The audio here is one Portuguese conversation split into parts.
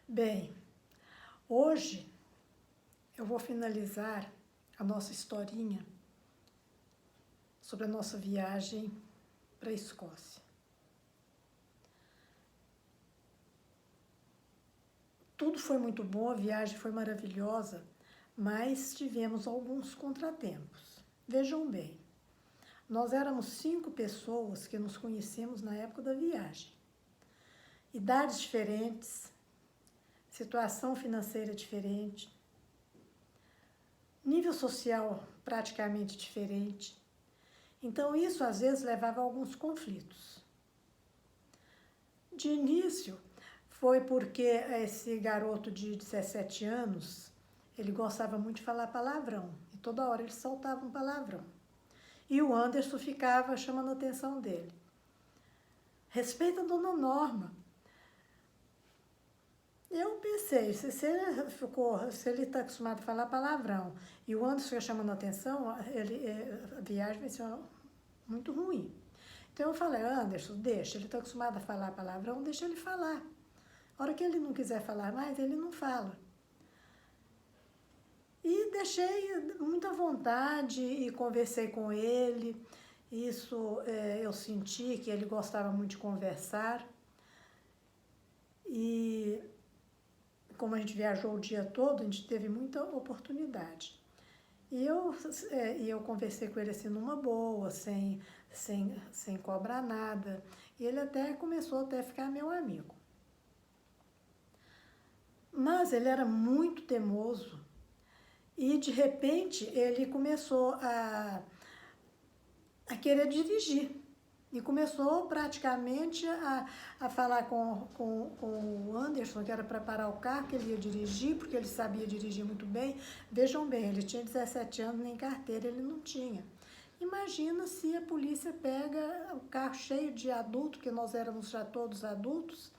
Bem, hoje eu vou finalizar a nossa historinha sobre a nossa viagem para a Escócia. Tudo foi muito bom, a viagem foi maravilhosa, mas tivemos alguns contratempos. Vejam bem, nós éramos 5 pessoas que nos conhecemos na época da viagem. Idades diferentes, situação financeira diferente, nível social praticamente diferente. Então, isso às vezes levava a alguns conflitos. De início, foi porque esse garoto de 17 anos, ele gostava muito de falar palavrão, e toda hora ele soltava um palavrão. E o Anderson ficava chamando a atenção dele. Respeita a dona Norma. Eu pensei, se ele está acostumado a falar palavrão e o Anderson fica chamando a atenção, a viagem vai ser muito ruim. Então eu falei, Anderson, deixa, ele está acostumado a falar palavrão, deixa ele falar. A hora que ele não quiser falar mais, ele não fala. E deixei muita vontade e conversei com ele. Isso eu senti que ele gostava muito de conversar. E como a gente viajou o dia todo, a gente teve muita oportunidade. E eu conversei com ele assim numa boa, sem cobrar nada. E ele começou a ficar meu amigo. Mas ele era muito teimoso e de repente ele começou a querer dirigir. E começou praticamente a falar com o Anderson, que era para parar o carro, que ele ia dirigir, porque ele sabia dirigir muito bem. Vejam bem, ele tinha 17 anos, nem carteira ele não tinha. Imagina se a polícia pega o carro cheio de adulto, que nós éramos já todos adultos,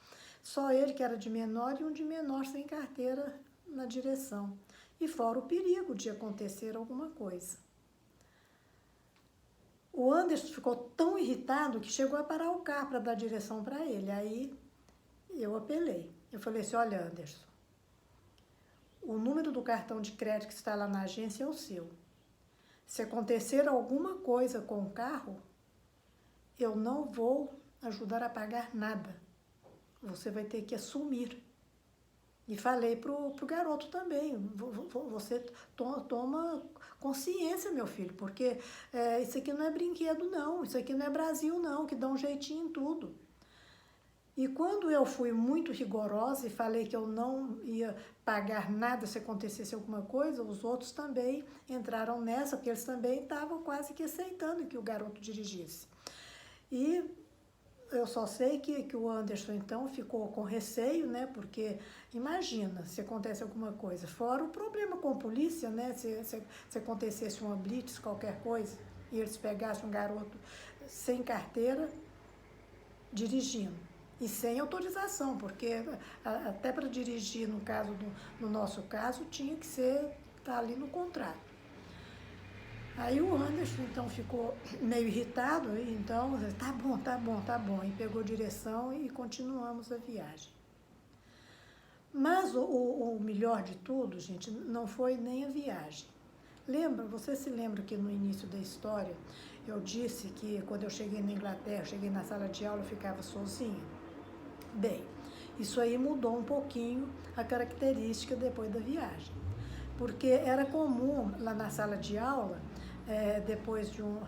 só ele que era de menor e um de menor sem carteira na direção. E fora o perigo de acontecer alguma coisa. O Anderson ficou tão irritado que chegou a parar o carro para dar direção para ele. Aí eu apelei. Eu falei assim, olha, Anderson, o número do cartão de crédito que está lá na agência é o seu. Se acontecer alguma coisa com o carro, eu não vou ajudar a pagar nada. Você vai ter que assumir. E falei pro garoto também, você toma consciência, meu filho, porque isso aqui não é brinquedo não, isso aqui não é Brasil não, que dá um jeitinho em tudo. E quando eu fui muito rigorosa e falei que eu não ia pagar nada se acontecesse alguma coisa, os outros também entraram nessa, porque eles também estavam quase que aceitando que o garoto dirigisse. E eu só sei que o Anderson, então, ficou com receio, né? Porque, imagina, se acontece alguma coisa. Fora o problema com a polícia, né? Se acontecesse uma blitz, qualquer coisa, e eles pegassem um garoto sem carteira, dirigindo. E sem autorização, porque até para dirigir, no nosso caso, tinha que estar ali no contrato. Aí o Anderson, então, ficou meio irritado, então, tá bom, e pegou direção e continuamos a viagem. Mas o melhor de tudo, gente, não foi nem a viagem. Você se lembra que no início da história eu disse que quando eu cheguei na Inglaterra, cheguei na sala de aula, eu ficava sozinha? Bem, isso aí mudou um pouquinho a característica depois da viagem. Porque era comum lá na sala de aula, depois de um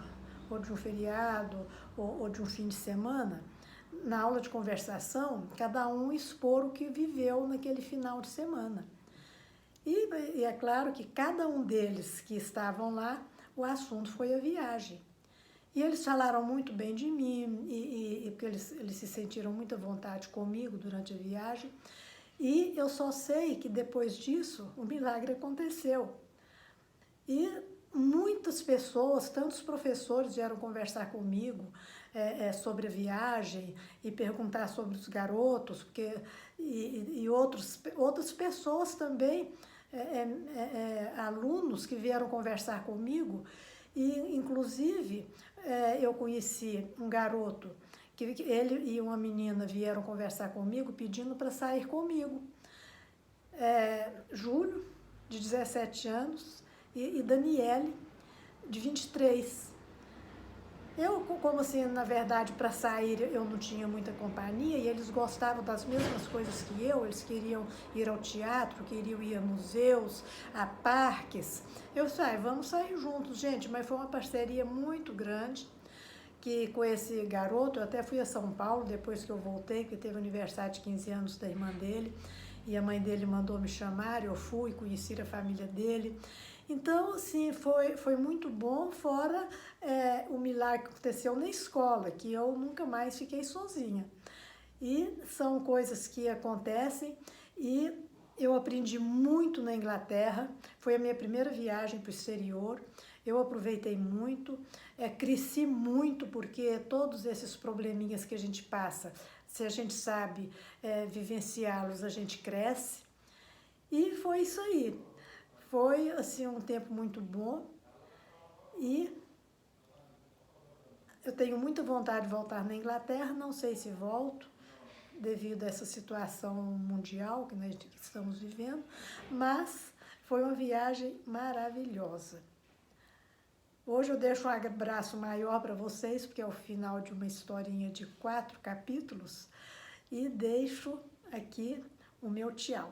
feriado ou de um fim de semana, na aula de conversação, cada um expor o que viveu naquele final de semana. E é claro que cada um deles que estavam lá, o assunto foi a viagem. E eles falaram muito bem de mim, porque eles se sentiram muita vontade comigo durante a viagem. E eu só sei que depois disso, o milagre aconteceu. E muitas pessoas, tantos professores vieram conversar comigo sobre a viagem e perguntar sobre os garotos, e outras pessoas também, alunos que vieram conversar comigo, e inclusive eu conheci um garoto, que ele e uma menina vieram conversar comigo pedindo para sair comigo. Júlio, de 17 anos, e Daniele, de 23. Eu, como assim, na verdade, para sair eu não tinha muita companhia e eles gostavam das mesmas coisas que eu, eles queriam ir ao teatro, queriam ir a museus, a parques. Eu disse, vamos sair juntos, gente, mas foi uma parceria muito grande, que com esse garoto, eu até fui a São Paulo depois que eu voltei, que teve aniversário de 15 anos da irmã dele, e a mãe dele mandou me chamar, eu fui, conheci a família dele. Então, assim, foi muito bom, fora o milagre que aconteceu na escola, que eu nunca mais fiquei sozinha. E são coisas que acontecem e eu aprendi muito na Inglaterra, foi a minha primeira viagem para o exterior, eu aproveitei muito, cresci muito, porque todos esses probleminhas que a gente passa, se a gente sabe vivenciá-los, a gente cresce. E foi isso aí. Foi, assim, um tempo muito bom e eu tenho muita vontade de voltar na Inglaterra, não sei se volto, devido a essa situação mundial que nós estamos vivendo, mas foi uma viagem maravilhosa. Hoje eu deixo um abraço maior para vocês, porque é o final de uma historinha de 4 capítulos, e deixo aqui o meu tchau.